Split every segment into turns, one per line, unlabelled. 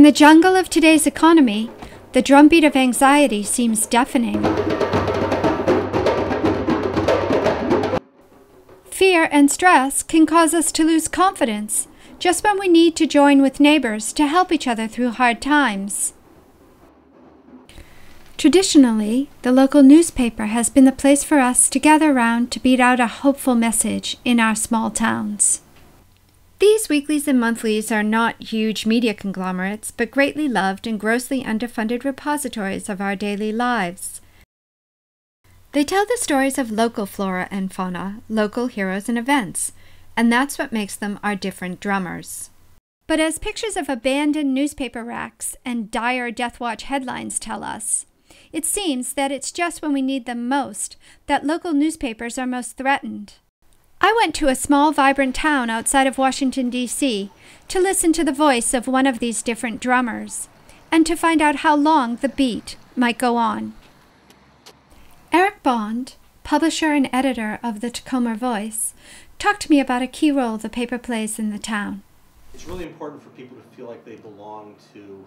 In the jungle of today's economy, the drumbeat of anxiety seems deafening. Fear and stress can cause us to lose confidence just when we need to join with neighbors to help each other through hard times. Traditionally, the local newspaper has been the place for us to gather around to beat out a hopeful message in our small towns. These weeklies and monthlies are not huge media conglomerates, but greatly loved and grossly underfunded repositories of our daily lives. They tell the stories of local flora and fauna, local heroes and events, and that's what makes them our different drummers. But as pictures of abandoned newspaper racks and dire Death Watch headlines tell us, it seems that it's just when we need them most that local newspapers are most threatened. I went to a small, vibrant town outside of Washington, D.C. to listen to the voice of one of these different drummers and to find out how long the beat might go on. Eric Bond, publisher and editor of the Takoma Voice, talked to me about a key role the paper plays in the town.
It's really important for people to feel like they belong to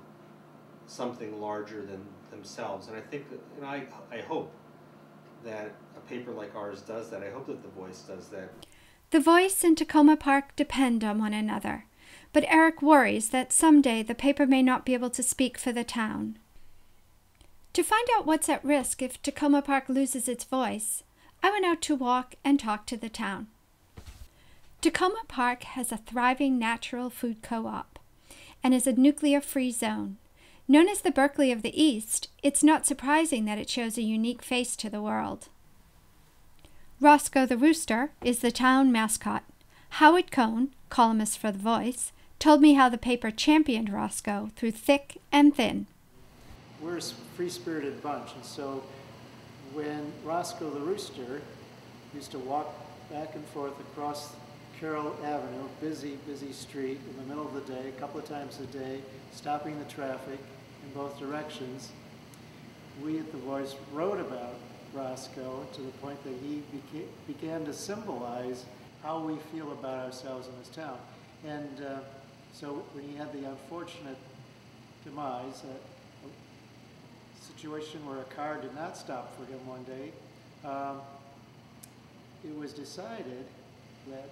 something larger than themselves, and I think that, and I hope that a paper like ours does that. I hope that the Voice does that.
The Voice and Takoma Park depend on one another, but Eric worries that someday the paper may not be able to speak for the town. To find out what's at risk if Takoma Park loses its voice, I went out to walk and talk to the town. Takoma Park has a thriving natural food co-op and is a nuclear-free zone. Known as the Berkeley of the East, it's not surprising that it shows a unique face to the world. Roscoe the Rooster is the town mascot. Howard Cohn, columnist for The Voice, told me how the paper championed Roscoe through thick and thin.
We're a free-spirited bunch, and so when Roscoe the Rooster used to walk back and forth across Carroll Avenue, busy street in the middle of the day, a couple of times a day, stopping the traffic in both directions, we at The Voice wrote about Roscoe to the point that he began to symbolize how we feel about ourselves in this town. And so when he had the unfortunate demise, a situation where a car did not stop for him one day, it was decided that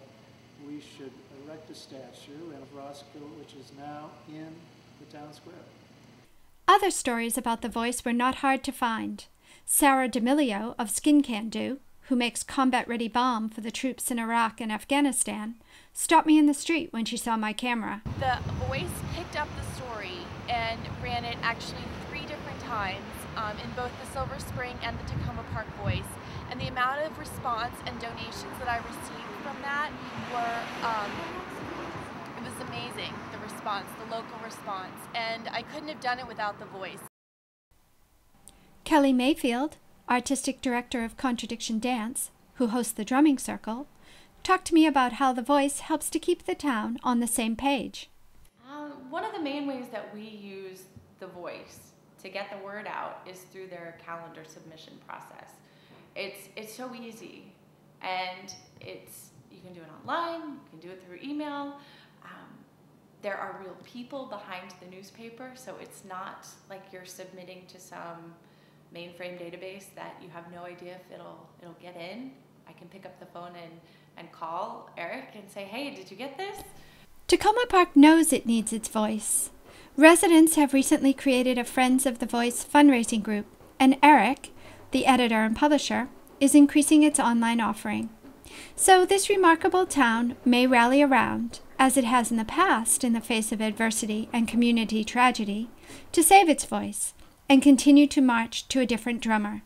we should erect a statue of Roscoe, which is now in the town square.
Other stories about The Voice were not hard to find. Sarah D'Amelio of Skin Can Do, who makes combat-ready balm for the troops in Iraq and Afghanistan, stopped me in the street when she saw my camera.
The Voice picked up the story and ran it actually 3 different times in both the Silver Spring and the Takoma Park Voice. And the amount of response and donations that I received from that were, it was amazing, the response, the local response. And I couldn't have done it without The Voice.
Kelly Mayfield, artistic director of Contradiction Dance, who hosts the drumming circle, talked to me about how The Voice helps to keep the town on the same page.
One of the main ways that we use The Voice to get the word out is through their calendar submission process. It's so easy, and you can do it online, you can do it through email. There are real people behind the newspaper, so it's not like you're submitting to some mainframe database that you have no idea if it'll get in. I can pick up the phone and call Eric and say, hey, did you get this?
Takoma Park knows it needs its voice. Residents have recently created a Friends of the Voice fundraising group, and Eric, the editor and publisher, is increasing its online offering. So this remarkable town may rally around, as it has in the past in the face of adversity and community tragedy, to save its voice and continue to march to a different drummer.